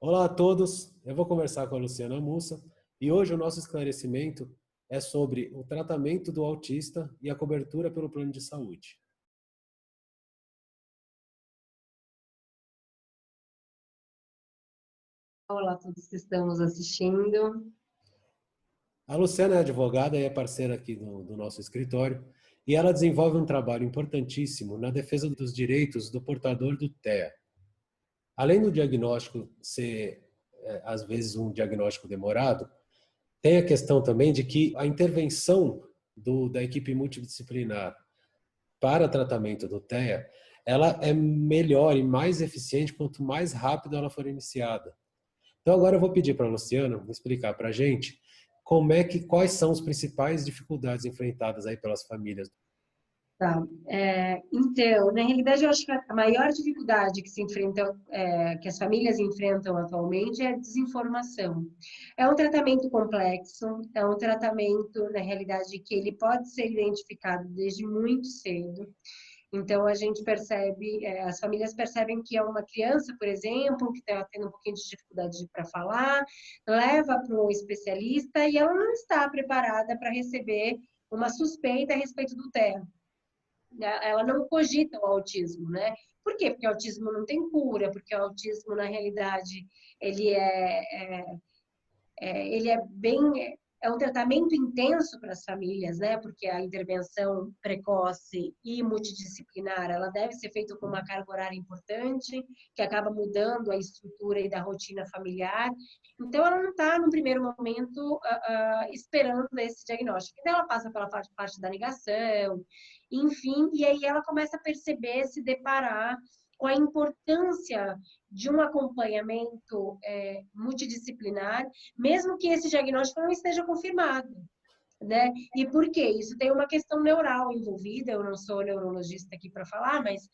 Olá a todos, eu vou conversar com a Luciana Mussa e hoje o nosso esclarecimento é sobre o tratamento do autista e a cobertura pelo plano de saúde. Olá a todos que estão nos assistindo. A Luciana é advogada e é parceira aqui do nosso escritório e ela desenvolve um trabalho importantíssimo na defesa dos direitos do portador do TEA. Além do diagnóstico ser, às vezes, um diagnóstico demorado, tem a questão também de que a intervenção da equipe multidisciplinar para tratamento do TEA, ela é melhor e mais eficiente quanto mais rápido ela for iniciada. Então agora eu vou pedir para a Luciana explicar para a gente quais são as principais dificuldades enfrentadas aí pelas famílias. Tá. Então, na realidade, eu acho que a maior dificuldade que que as famílias enfrentam atualmente é a desinformação. É um tratamento complexo, é um tratamento, na realidade, que ele pode ser identificado desde muito cedo. Então, a gente percebe, as famílias percebem que é uma criança, por exemplo, que está tendo um pouquinho de dificuldade para falar, leva para um especialista e ela não está preparada para receber uma suspeita a respeito do TEA. Ela não cogita o autismo, né? Por quê? Porque o autismo não tem cura, porque o autismo, na realidade, ele ele é bem, é um tratamento intenso para as famílias, né? Porque a intervenção precoce e multidisciplinar, ela deve ser feita com uma carga horária importante, que acaba mudando a estrutura e da rotina familiar. Então, ela não está, no primeiro momento, esperando esse diagnóstico. Então, ela passa pela parte da negação, enfim, e aí ela começa a perceber, se deparar com a importância de um acompanhamento multidisciplinar, mesmo que esse diagnóstico não esteja confirmado, né? E por quê? Isso tem uma questão neural envolvida, eu não sou neurologista aqui para falar, mas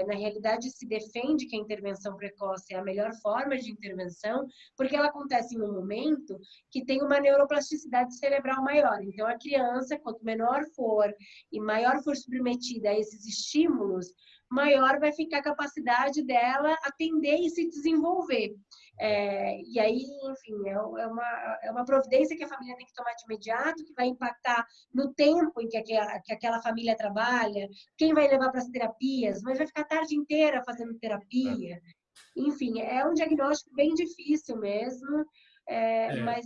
na realidade se defende que a intervenção precoce é a melhor forma de intervenção, porque ela acontece em um momento que tem uma neuroplasticidade cerebral maior. Então, a criança, quanto menor for e maior for submetida a esses estímulos, maior vai ficar a capacidade dela atender e se desenvolver. E aí, enfim, é uma providência que a família tem que tomar de imediato, que vai impactar no tempo em que aquela família trabalha, quem vai levar para as terapias, mas vai ficar a tarde inteira fazendo terapia. Enfim, é um diagnóstico bem difícil mesmo, É, mas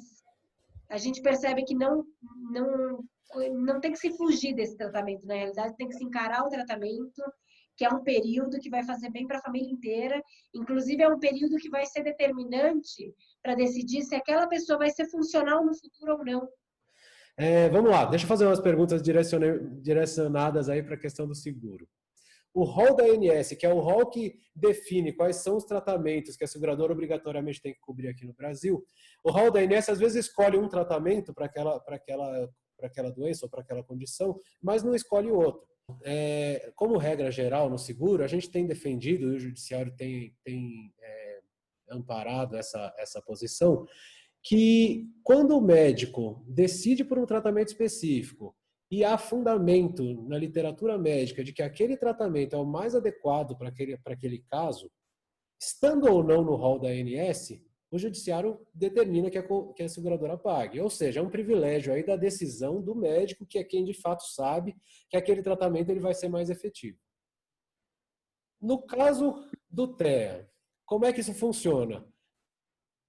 a gente percebe que não tem que se fugir desse tratamento, na realidade, tem que se encarar o tratamento, que é um período que vai fazer bem para a família inteira, inclusive é um período que vai ser determinante para decidir se aquela pessoa vai ser funcional no futuro ou não. vamos lá, deixa eu fazer umas perguntas direcionadas aí para a questão do seguro. O rol da ANS, que é o rol que define quais são os tratamentos que a seguradora obrigatoriamente tem que cobrir aqui no Brasil, o rol da ANS às vezes escolhe um tratamento para aquela doença ou para aquela condição, mas não escolhe outro. Como regra geral no seguro, a gente tem defendido, e o judiciário tem amparado essa posição, que quando o médico decide por um tratamento específico e há fundamento na literatura médica de que aquele tratamento é o mais adequado para aquele caso, estando ou não no rol da ANS, o judiciário determina que a seguradora pague. Ou seja, é um privilégio aí da decisão do médico, que é quem de fato sabe que aquele tratamento ele vai ser mais efetivo. No caso do TEA, como é que isso funciona?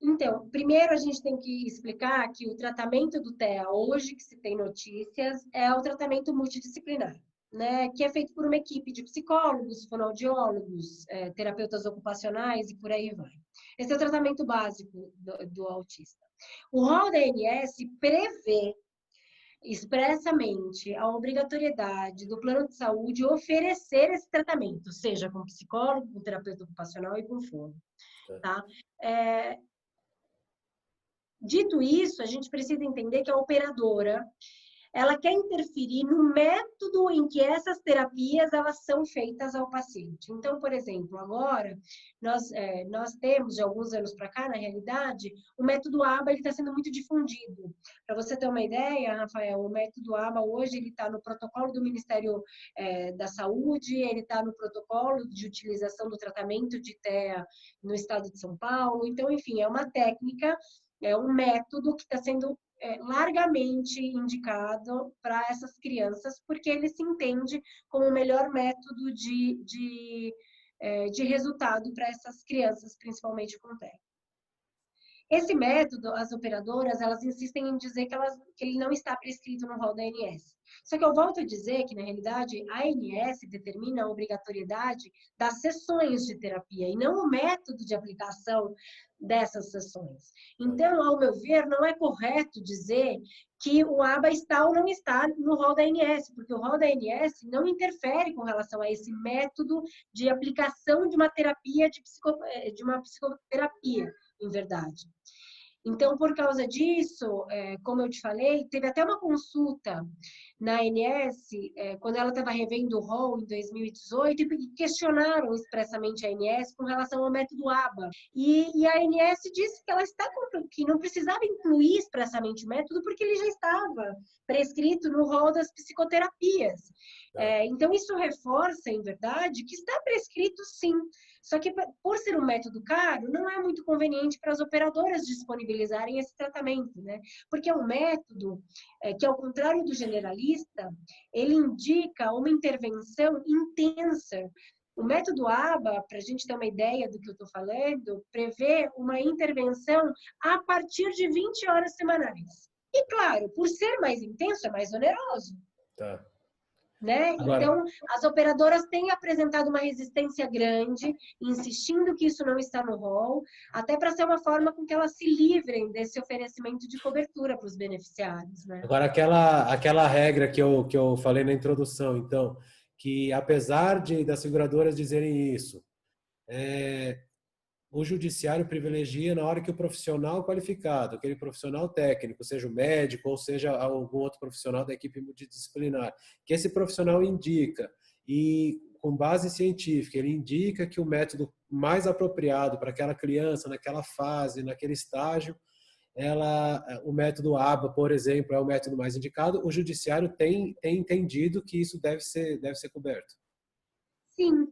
Então, primeiro a gente tem que explicar que o tratamento do TEA hoje, que se tem notícias, é o tratamento multidisciplinar, né? Que é feito por uma equipe de psicólogos, fonoaudiólogos, terapeutas ocupacionais e por aí vai. Esse é o tratamento básico do autista. O rol da ANS prevê expressamente a obrigatoriedade do plano de saúde oferecer esse tratamento, seja com psicólogo, com terapeuta ocupacional e com fono, tá? Dito isso, a gente precisa entender que a operadora, ela quer interferir no método em que essas terapias elas são feitas ao paciente. Então, por exemplo, agora nós temos, de alguns anos para cá, na realidade, o método ABA está sendo muito difundido. Para você ter uma ideia, Rafael, o método ABA hoje ele está no protocolo do Ministério da Saúde, ele está no protocolo de utilização do tratamento de TEA no estado de São Paulo. Então, enfim, é uma técnica, é um método que está sendo largamente indicado para essas crianças, porque ele se entende como o melhor método de resultado para essas crianças, principalmente com TEA. Esse método, as operadoras, elas insistem em dizer que ele não está prescrito no rol da ANS. Só que eu volto a dizer que, na realidade, a ANS determina a obrigatoriedade das sessões de terapia e não o método de aplicação dessas sessões. Então, ao meu ver, não é correto dizer que o ABA está ou não está no rol da ANS, porque o rol da ANS não interfere com relação a esse método de aplicação de uma terapia, de uma psicoterapia, em verdade. Então, por causa disso, como eu te falei, teve até uma consulta na ANS, quando ela estava revendo o rol em 2018, e questionaram expressamente a ANS com relação ao método ABA. E a ANS disse que que não precisava incluir expressamente o método, porque ele já estava prescrito no rol das psicoterapias. Então, isso reforça, em verdade, que está prescrito sim. Só que, por ser um método caro, não é muito conveniente para as operadoras disponibilizarem esse tratamento, né? Porque é um método que, ao contrário do generalista, ele indica uma intervenção intensa. O método ABA, para a gente ter uma ideia do que eu estou falando, prevê uma intervenção a partir de 20 horas semanais. E, claro, por ser mais intenso, é mais oneroso. Tá. Né? Agora, então, as operadoras têm apresentado uma resistência grande, insistindo que isso não está no rol, até para ser uma forma com que elas se livrem desse oferecimento de cobertura para os beneficiários. Né? agora aquela regra que eu falei na introdução, então, que apesar das seguradoras dizerem isso, o judiciário privilegia na hora que o profissional qualificado, aquele profissional técnico, seja o médico ou seja algum outro profissional da equipe multidisciplinar, que esse profissional indica, e com base científica, ele indica que o método mais apropriado para aquela criança, naquela fase, naquele estágio, o método ABA, por exemplo, é o método mais indicado, o judiciário tem entendido que isso deve ser coberto. Sim.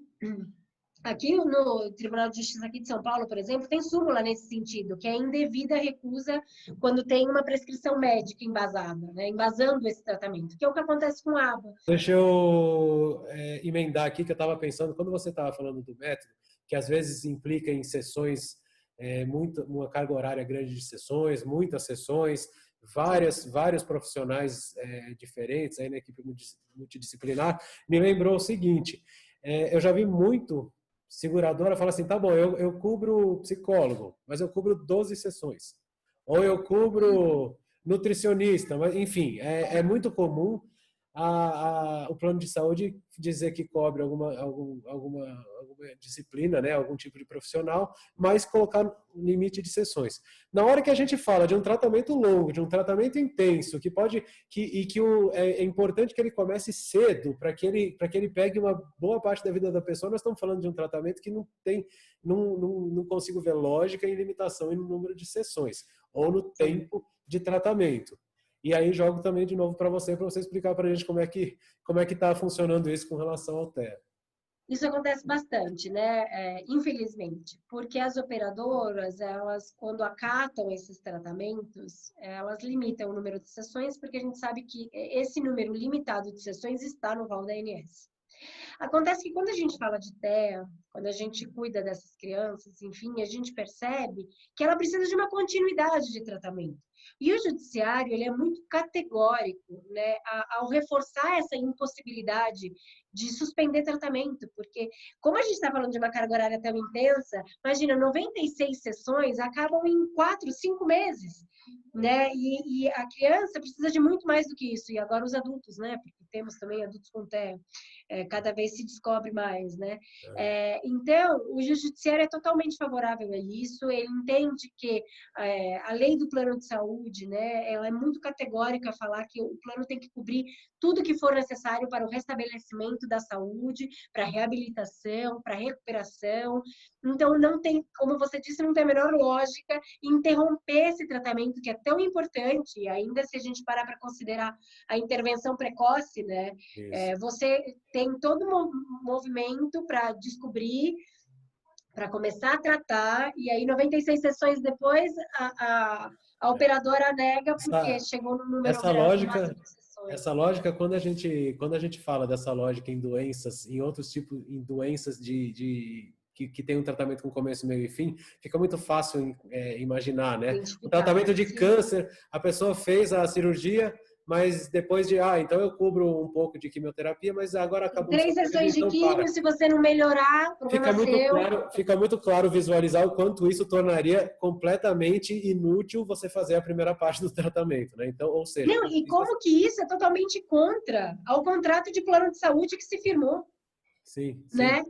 Aqui no Tribunal de Justiça aqui de São Paulo, por exemplo, tem súmula nesse sentido, que é indevida recusa quando tem uma prescrição médica embasada, né? Embasando esse tratamento, que é o que acontece com a ABA. Deixa eu emendar aqui, que eu estava pensando, quando você estava falando do método, que às vezes implica em sessões, uma carga horária grande de sessões, muitas sessões, vários profissionais diferentes aí na equipe multidisciplinar, me lembrou o seguinte, eu já vi muito seguradora fala assim, tá bom, eu cubro psicólogo, mas eu cubro 12 sessões. Ou eu cubro nutricionista, mas enfim, é muito comum o plano de saúde dizer que cobre alguma disciplina, né, algum tipo de profissional, mas colocar um limite de sessões. Na hora que a gente fala de um tratamento longo, de um tratamento intenso, é importante que ele comece cedo, para que ele pegue uma boa parte da vida da pessoa, nós estamos falando de um tratamento que não consigo ver lógica em limitação no número de sessões, ou no tempo de tratamento. E aí jogo também de novo para você explicar para a gente como é que está funcionando isso com relação ao TEA. Isso acontece bastante, né? Infelizmente, porque as operadoras, elas, quando acatam esses tratamentos, elas limitam o número de sessões, porque a gente sabe que esse número limitado de sessões está no rol da ANS. Acontece que quando a gente fala de TEA, quando a gente cuida dessas crianças, enfim, a gente percebe que ela precisa de uma continuidade de tratamento. E o judiciário, ele é muito categórico, né, ao reforçar essa impossibilidade de suspender tratamento, porque como a gente está falando de uma carga horária tão intensa, imagina, 96 sessões acabam em 4, 5 meses, né, e a criança precisa de muito mais do que isso, e agora os adultos, né, porque temos também adultos com TEA, cada vez se descobre mais, né? Então, o judiciário é totalmente favorável a isso, ele entende que a lei do plano de saúde, né, ela é muito categórica a falar que o plano tem que cobrir tudo que for necessário para o restabelecimento da saúde, para reabilitação, para recuperação. Então, não tem, como você disse, não tem a menor lógica interromper esse tratamento que é tão importante, e ainda se a gente parar para considerar a intervenção precoce, né? Você tem todo um movimento para descobrir, para começar a tratar, e aí 96 sessões depois a operadora nega porque chegou no número máximo de sessões. Essa lógica, quando a gente fala dessa lógica em doenças, em outros tipos, em doenças que tem um tratamento com começo, meio e fim, fica muito fácil imaginar, né? O tratamento de câncer, a pessoa fez a cirurgia, mas depois então eu cubro um pouco de quimioterapia, mas agora acabou... 3 sessões de quimio, se você não melhorar, problema seu. Fica muito claro visualizar o quanto isso tornaria completamente inútil você fazer a primeira parte do tratamento, né? Então, ou seja... Não, e como que isso é totalmente contra ao contrato de plano de saúde que se firmou. Sim, né?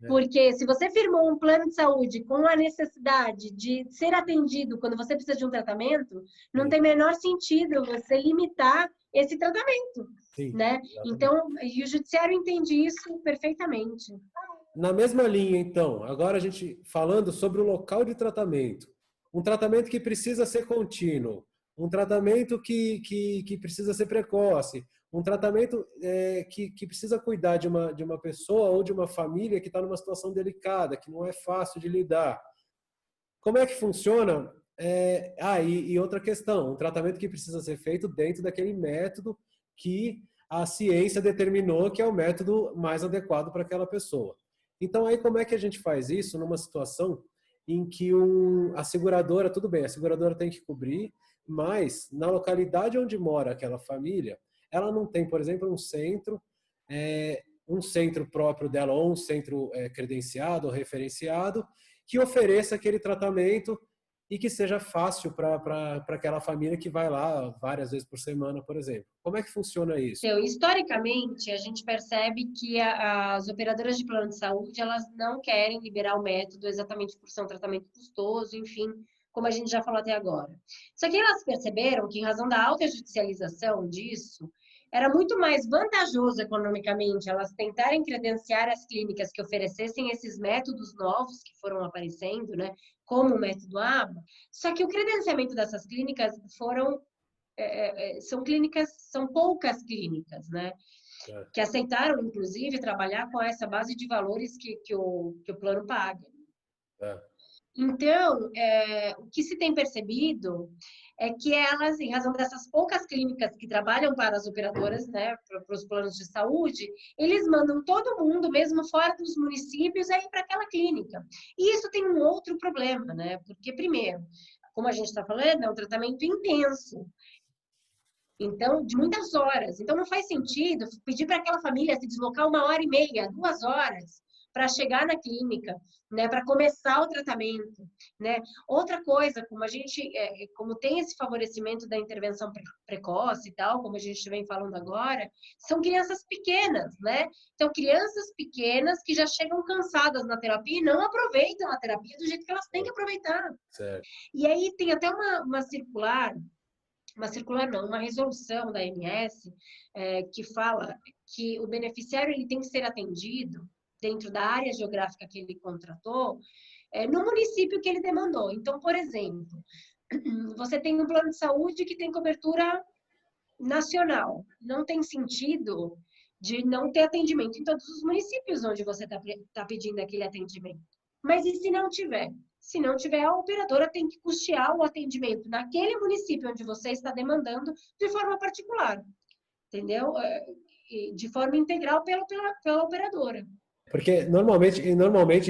Porque se você firmou um plano de saúde com a necessidade de ser atendido quando você precisa de um tratamento, não tem menor sentido você limitar esse tratamento, né? Então, e o judiciário entende isso perfeitamente. Na mesma linha, então, agora a gente falando sobre o local de tratamento. Um tratamento que precisa ser contínuo, um tratamento que precisa ser precoce, um tratamento que precisa cuidar de uma pessoa ou de uma família que está numa situação delicada, que não é fácil de lidar. Como é que funciona? E outra questão, um tratamento que precisa ser feito dentro daquele método que a ciência determinou que é o método mais adequado para aquela pessoa. Então, aí como é que a gente faz isso numa situação em que a seguradora, tudo bem, a seguradora tem que cobrir, mas na localidade onde mora aquela família, ela não tem, por exemplo, um centro próprio dela ou um centro credenciado ou referenciado que ofereça aquele tratamento e que seja fácil para aquela família que vai lá várias vezes por semana, por exemplo. Como é que funciona isso? Então, historicamente, a gente percebe que as operadoras de plano de saúde, elas não querem liberar o método exatamente por ser um tratamento custoso, enfim, como a gente já falou até agora. Só que elas perceberam que, em razão da alta judicialização disso, era muito mais vantajoso economicamente elas tentarem credenciar as clínicas que oferecessem esses métodos novos que foram aparecendo, né, como o método ABA. Só que o credenciamento dessas clínicas são poucas clínicas, né, que aceitaram, inclusive, trabalhar com essa base de valores que o plano paga. Então, o que se tem percebido é que elas, em razão dessas poucas clínicas que trabalham para as operadoras, né, para os planos de saúde, eles mandam todo mundo, mesmo fora dos municípios, aí para aquela clínica. E isso tem um outro problema, né? Porque, primeiro, como a gente está falando, é um tratamento intenso. Então, de muitas horas. Então, não faz sentido pedir para aquela família se deslocar 1h30, 2 horas para chegar na clínica, né, para começar o tratamento, né? Outra coisa, como tem esse favorecimento da intervenção precoce e tal, como a gente vem falando agora, são crianças pequenas, né? Então, crianças pequenas que já chegam cansadas na terapia e não aproveitam a terapia do jeito que elas têm que aproveitar. Certo. E aí tem até uma resolução da ANS que fala que o beneficiário ele tem que ser atendido dentro da área geográfica que ele contratou, no município que ele demandou. Então, por exemplo, você tem um plano de saúde que tem cobertura nacional. Não tem sentido de não ter atendimento em todos os municípios onde você está pedindo aquele atendimento. Mas e se não tiver? Se não tiver, a operadora tem que custear o atendimento naquele município onde você está demandando de forma particular, entendeu? De forma integral pela operadora. Porque normalmente,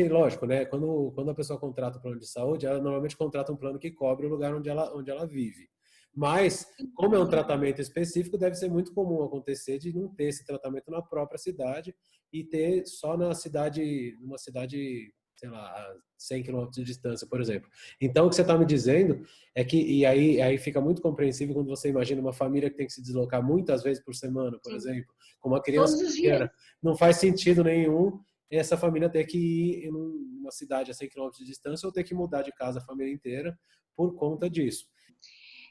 lógico, né? Quando a pessoa contrata um plano de saúde, ela normalmente contrata um plano que cobre o lugar onde ela vive. Mas, como é um tratamento específico, deve ser muito comum acontecer de não ter esse tratamento na própria cidade e ter só numa cidade sei lá, a 100 quilômetros de distância, por exemplo. Então, o que você está me dizendo é que, e aí fica muito compreensível quando você imagina uma família que tem que se deslocar muitas vezes por semana, por Sim, exemplo, com uma criança todos os dias. pequena. Não faz sentido nenhum essa família ter que ir em uma cidade a 100 quilômetros de distância ou ter que mudar de casa a família inteira por conta disso.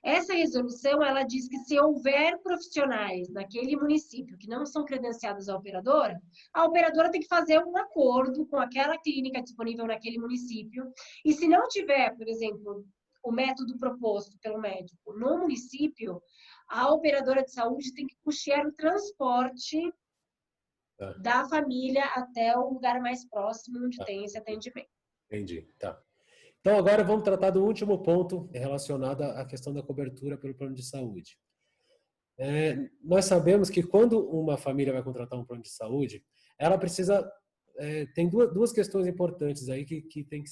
Essa resolução, ela diz que se houver profissionais naquele município que não são credenciados à operadora, a operadora tem que fazer um acordo com aquela clínica disponível naquele município. E se não tiver, por exemplo, o método proposto pelo médico no município, a operadora de saúde tem que custear o transporte Tá, da família até o lugar mais próximo onde tá, tem esse atendimento. entendi. Tá. Então, agora vamos tratar do último ponto relacionado à questão da cobertura pelo plano de saúde. Nós sabemos que quando uma família vai contratar um plano de saúde, ela precisa. Tem duas questões importantes aí que tem que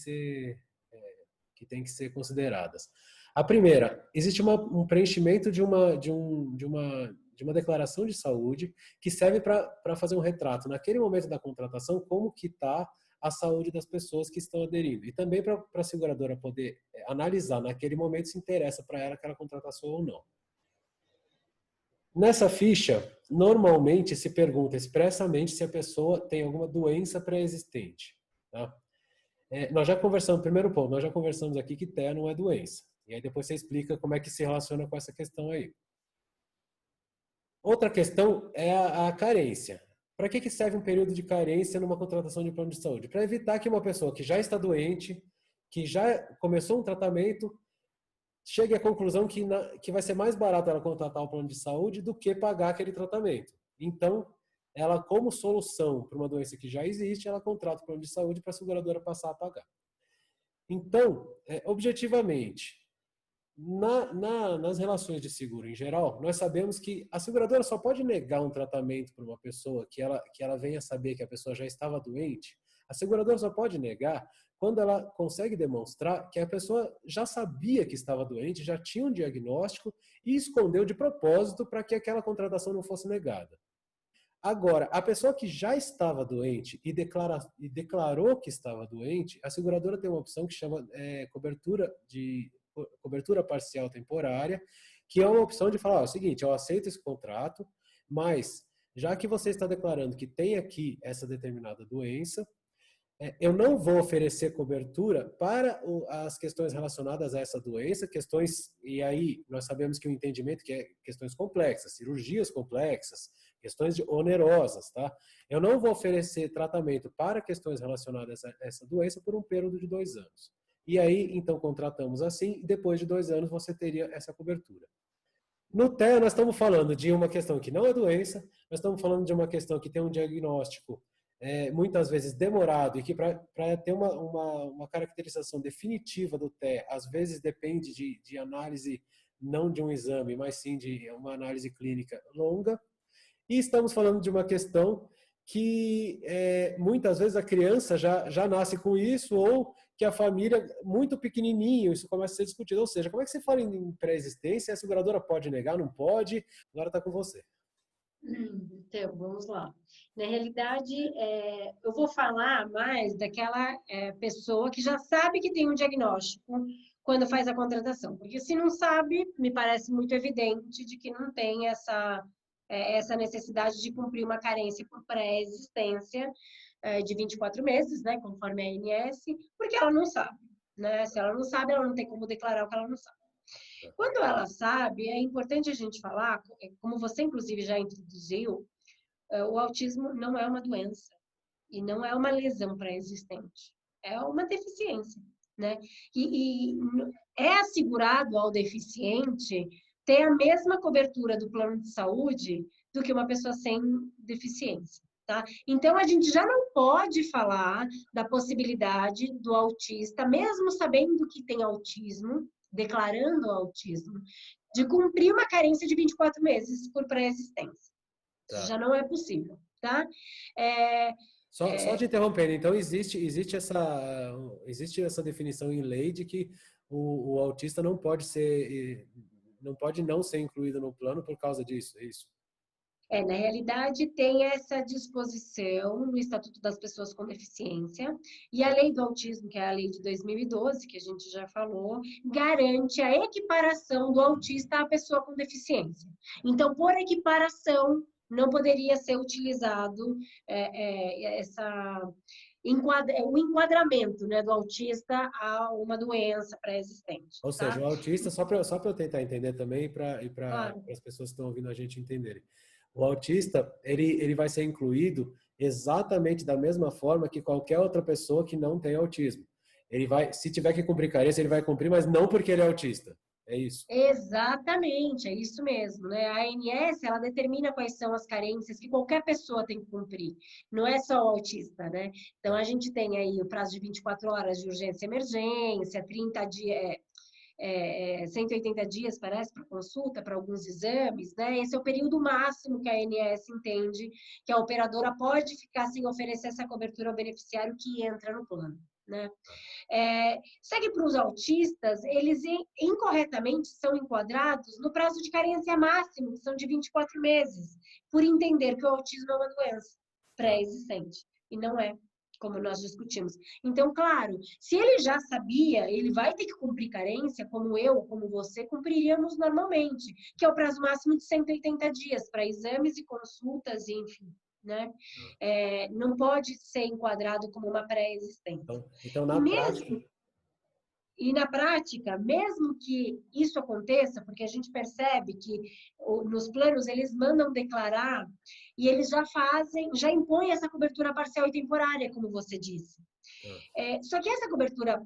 ser consideradas. A primeira, existe um preenchimento de uma declaração de saúde que serve para fazer um retrato, naquele momento da contratação, como que está a saúde das pessoas que estão aderindo. E também para a seguradora poder analisar naquele momento se interessa para ela aquela contratação ou não. Nessa ficha, normalmente se pergunta expressamente se a pessoa tem alguma doença pré-existente. Tá? Nós já conversamos, primeiro ponto, nós já conversamos aqui que TEA não é doença. E aí depois você explica como é que se relaciona com essa questão aí. Outra questão é a carência. Para que serve um período de carência numa contratação de plano de saúde? Para evitar que uma pessoa que já está doente, que já começou um tratamento, chegue à conclusão que vai ser mais barato ela contratar o plano de saúde do que pagar aquele tratamento. Então, ela, como solução para uma doença que já existe, ela contrata o plano de saúde para a seguradora passar a pagar. Então, objetivamente, nas relações de seguro em geral, nós sabemos que a seguradora só pode negar um tratamento para uma pessoa que ela venha saber que a pessoa já estava doente. A seguradora só pode negar quando ela consegue demonstrar que a pessoa já sabia que estava doente, já tinha um diagnóstico e escondeu de propósito para que aquela contratação não fosse negada. Agora, a pessoa que já estava doente e declarou que estava doente, a seguradora tem uma opção que chama cobertura parcial temporária, que é uma opção de falar, ó, é o seguinte, eu aceito esse contrato, mas já que você está declarando que tem aqui essa determinada doença, eu não vou oferecer cobertura para as questões relacionadas a essa doença, e aí nós sabemos que o entendimento que é questões complexas, cirurgias complexas, questões onerosas, tá? Eu não vou oferecer tratamento para questões relacionadas a essa doença por um período de 2 anos. E aí, então, contratamos assim, e depois de 2 anos você teria essa cobertura. No TEA, nós estamos falando de uma questão que não é doença, nós estamos falando de uma questão que tem um diagnóstico muitas vezes demorado e que para ter uma caracterização definitiva do TEA, às vezes depende de análise, não de um exame, mas sim de uma análise clínica longa. E estamos falando de uma questão que muitas vezes a criança já nasce com isso ou que a família, muito pequenininho, isso começa a ser discutido. Ou seja, como é que você fala em pré-existência? A seguradora pode negar? Não pode? Agora está com você. Então, vamos lá. Na realidade, eu vou falar mais daquela pessoa que já sabe que tem um diagnóstico quando faz a contratação. Porque se não sabe, me parece muito evidente de que não tem essa necessidade de cumprir uma carência por pré-existência de 24 meses, né, conforme a ANS, porque ela não sabe. Né? Se ela não sabe, ela não tem como declarar o que ela não sabe. Quando ela sabe, é importante a gente falar, como você inclusive já introduziu, o autismo não é uma doença e não é uma lesão pré-existente, é uma deficiência, né? E é assegurado ao deficiente ter a mesma cobertura do plano de saúde do que uma pessoa sem deficiência. Tá? Então, a gente já não pode falar da possibilidade do autista, mesmo sabendo que tem autismo, declarando autismo, de cumprir uma carência de 24 meses por pré-existência. Isso Tá. já não é possível, tá? Só te interrompendo, então existe essa definição em lei de que o autista não pode não ser incluído no plano por causa disso, é isso? Na realidade, tem essa disposição no Estatuto das Pessoas com Deficiência e a Lei do Autismo, que é a lei de 2012, que a gente já falou, garante a equiparação do autista à pessoa com deficiência. Então, por equiparação, não poderia ser utilizado o enquadramento, né, do autista a uma doença pré-existente. Ou seja, Tá? o autista, só para eu tentar entender também e para Claro. as pessoas que estão ouvindo a gente entenderem. O autista, ele vai ser incluído exatamente da mesma forma que qualquer outra pessoa que não tem autismo. Ele vai, se tiver que cumprir carência, ele vai cumprir, mas não porque ele é autista. É isso. Exatamente, é isso mesmo, né? A ANS, ela determina quais são as carências que qualquer pessoa tem que cumprir, não é só o autista, né? Então, a gente tem aí o prazo de 24 horas de urgência e emergência, 30 dias, 180 dias, parece, para consulta, para alguns exames, né? Esse é o período máximo que a ANS entende que a operadora pode ficar sem oferecer essa cobertura ao beneficiário que entra no plano, né? Segue para os autistas, eles incorretamente são enquadrados no prazo de carência máximo, que são de 24 meses, por entender que o autismo é uma doença pré-existente, e não é, como nós discutimos. Então, claro, se ele já sabia, ele vai ter que cumprir carência, como eu, como você, cumpriríamos normalmente, que é o prazo máximo de 180 dias para exames e consultas, enfim. Né? Não pode ser enquadrado como uma pré-existência. Então, na prática... E na prática, mesmo que isso aconteça, porque a gente percebe que nos planos eles mandam declarar e eles já impõem essa cobertura parcial e temporária, como você disse. Só que essa cobertura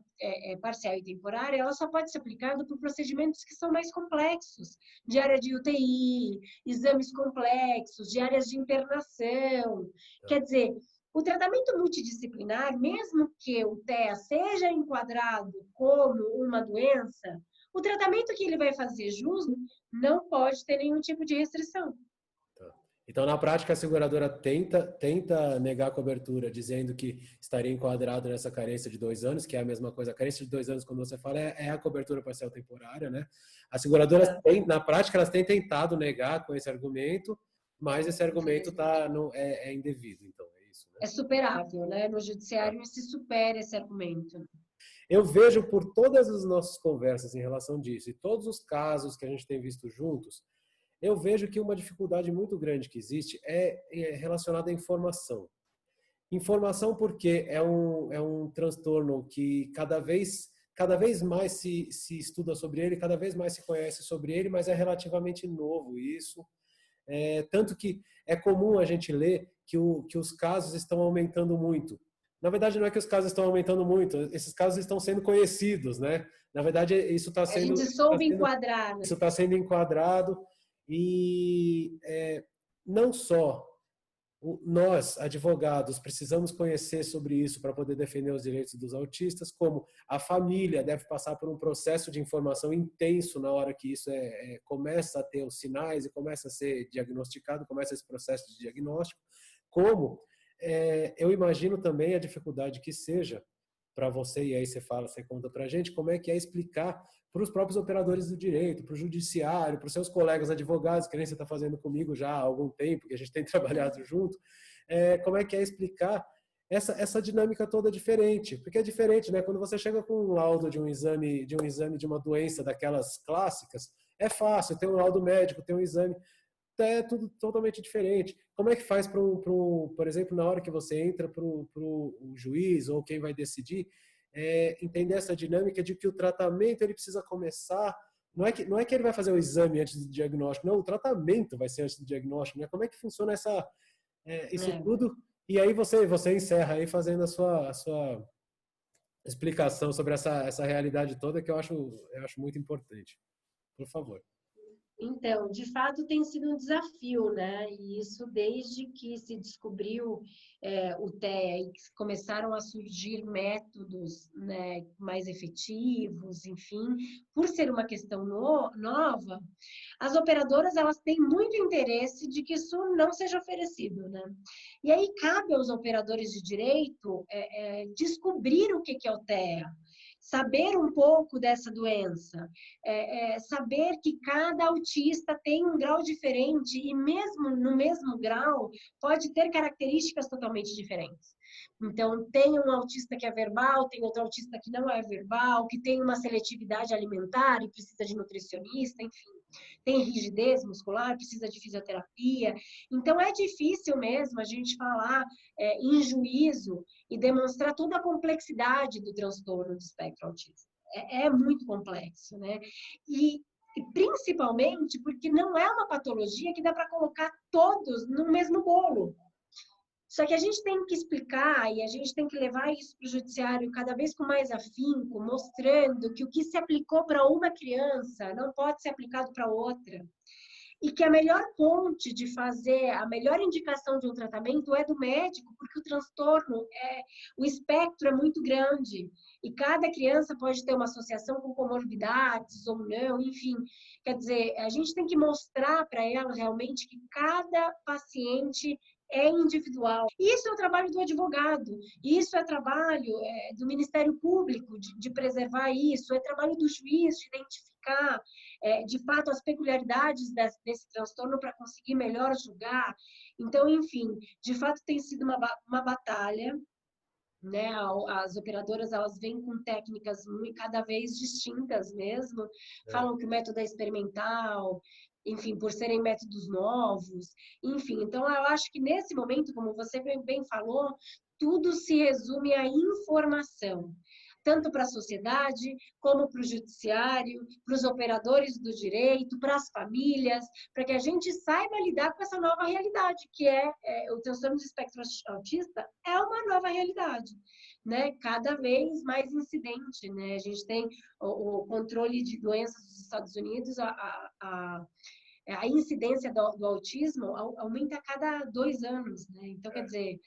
parcial e temporária, ela só pode ser aplicada por procedimentos que são mais complexos, de área de UTI, exames complexos, de áreas de internação. Quer dizer, o tratamento multidisciplinar, mesmo que o TEA seja enquadrado como uma doença, o tratamento que ele vai fazer jus não pode ter nenhum tipo de restrição. Então, na prática, a seguradora tenta negar a cobertura, dizendo que estaria enquadrado nessa carência de 2 anos, que é a mesma coisa. A carência de 2 anos, quando você fala, é a cobertura parcial temporária, né? As seguradoras, na prática, elas têm tentado negar com esse argumento, mas esse argumento é indevido, então, é isso, né? É superável, né? No judiciário se supera esse argumento. Eu vejo por todas as nossas conversas em relação disso, e todos os casos que a gente tem visto juntos, eu vejo que uma dificuldade muito grande que existe é relacionada à informação. Informação porque é um transtorno que cada vez mais se estuda sobre ele, cada vez mais se conhece sobre ele, mas é relativamente novo isso. Tanto que é comum a gente ler que os casos estão aumentando muito. Na verdade, não é que os casos estão aumentando muito, esses casos estão sendo conhecidos, né? Na verdade, isso está sendo... A gente soube enquadrar. Isso está sendo enquadrado e não só nós, advogados, precisamos conhecer sobre isso para poder defender os direitos dos autistas, como a família deve passar por um processo de informação intenso na hora que isso começa a ter os sinais e começa a ser diagnosticado, começa esse processo de diagnóstico, como eu imagino também a dificuldade que seja para você, e aí você conta para a gente como é que é explicar para os próprios operadores do direito, para o judiciário, para os seus colegas advogados, que nem você está fazendo comigo já há algum tempo, que a gente tem trabalhado junto, como é que é explicar essa dinâmica toda diferente, porque é diferente, né? Quando você chega com um laudo de um exame de uma doença daquelas clássicas, é fácil, tem um laudo médico, tem um exame, é tudo totalmente diferente. Como é que faz por exemplo, na hora que você entra para o juiz ou quem vai decidir, entender essa dinâmica de que o tratamento ele precisa começar, não é que ele vai fazer o exame antes do diagnóstico, não, o tratamento vai ser antes do diagnóstico, né? Como é que funciona isso tudo? E aí você encerra aí fazendo a sua explicação sobre essa realidade toda que eu acho muito importante. Por favor. Então, de fato, tem sido um desafio, né? E isso desde que se descobriu o TEA e que começaram a surgir métodos, né, mais efetivos, enfim, por ser uma questão nova, as operadoras elas têm muito interesse de que isso não seja oferecido, né? E aí cabe aos operadores de direito descobrir o que é o TEA. saber um pouco dessa doença, saber que cada autista tem um grau diferente e mesmo no mesmo grau pode ter características totalmente diferentes. Então, tem um autista que é verbal, tem outro autista que não é verbal, que tem uma seletividade alimentar e precisa de nutricionista, enfim. Tem rigidez muscular, precisa de fisioterapia. Então, é difícil mesmo a gente falar em juízo e demonstrar toda a complexidade do transtorno do espectro autista. É muito complexo, né? E principalmente porque não é uma patologia que dá para colocar todos no mesmo bolo. Só que a gente tem que explicar e a gente tem que levar isso para o judiciário cada vez com mais afinco, mostrando que o que se aplicou para uma criança não pode ser aplicado para outra. E que a melhor ponte de fazer, a melhor indicação de um tratamento é do médico, porque o transtorno, o espectro é muito grande. E cada criança pode ter uma associação com comorbidades ou não, enfim. Quer dizer, a gente tem que mostrar para ela realmente que cada paciente é individual. Isso é o trabalho do advogado, isso é trabalho do Ministério Público de preservar isso, é trabalho do juiz de identificar, de fato, as peculiaridades desse transtorno para conseguir melhor julgar. Então, enfim, de fato tem sido uma batalha, né? As operadoras, elas vêm com técnicas cada vez distintas mesmo, falam que o método é experimental, enfim, por serem métodos novos, enfim. Então, eu acho que nesse momento, como você bem falou, tudo se resume à informação, tanto para a sociedade, como para o judiciário, para os operadores do direito, para as famílias, para que a gente saiba lidar com essa nova realidade, que o transtorno do espectro autista é uma nova realidade, né? Cada vez mais incidente, né? A gente tem o controle de doenças dos Estados Unidos, a incidência do autismo aumenta a cada 2 anos, né? Então, quer dizer,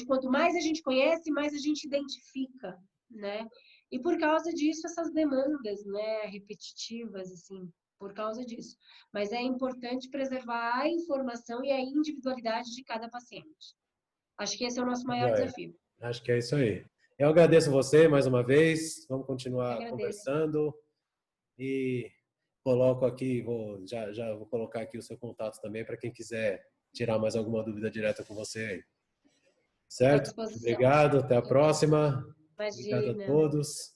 quanto mais a gente conhece, mais a gente identifica, né? E por causa disso, essas demandas, né, repetitivas, assim, por causa disso. Mas é importante preservar a informação e a individualidade de cada paciente. Acho que esse é o nosso maior desafio. Acho que é isso aí. Eu agradeço você mais uma vez. Vamos continuar conversando. E coloco aqui, já vou colocar aqui o seu contato também para quem quiser tirar mais alguma dúvida direta com você aí. Certo? Obrigado, até a próxima. Imagina. Obrigado a todos.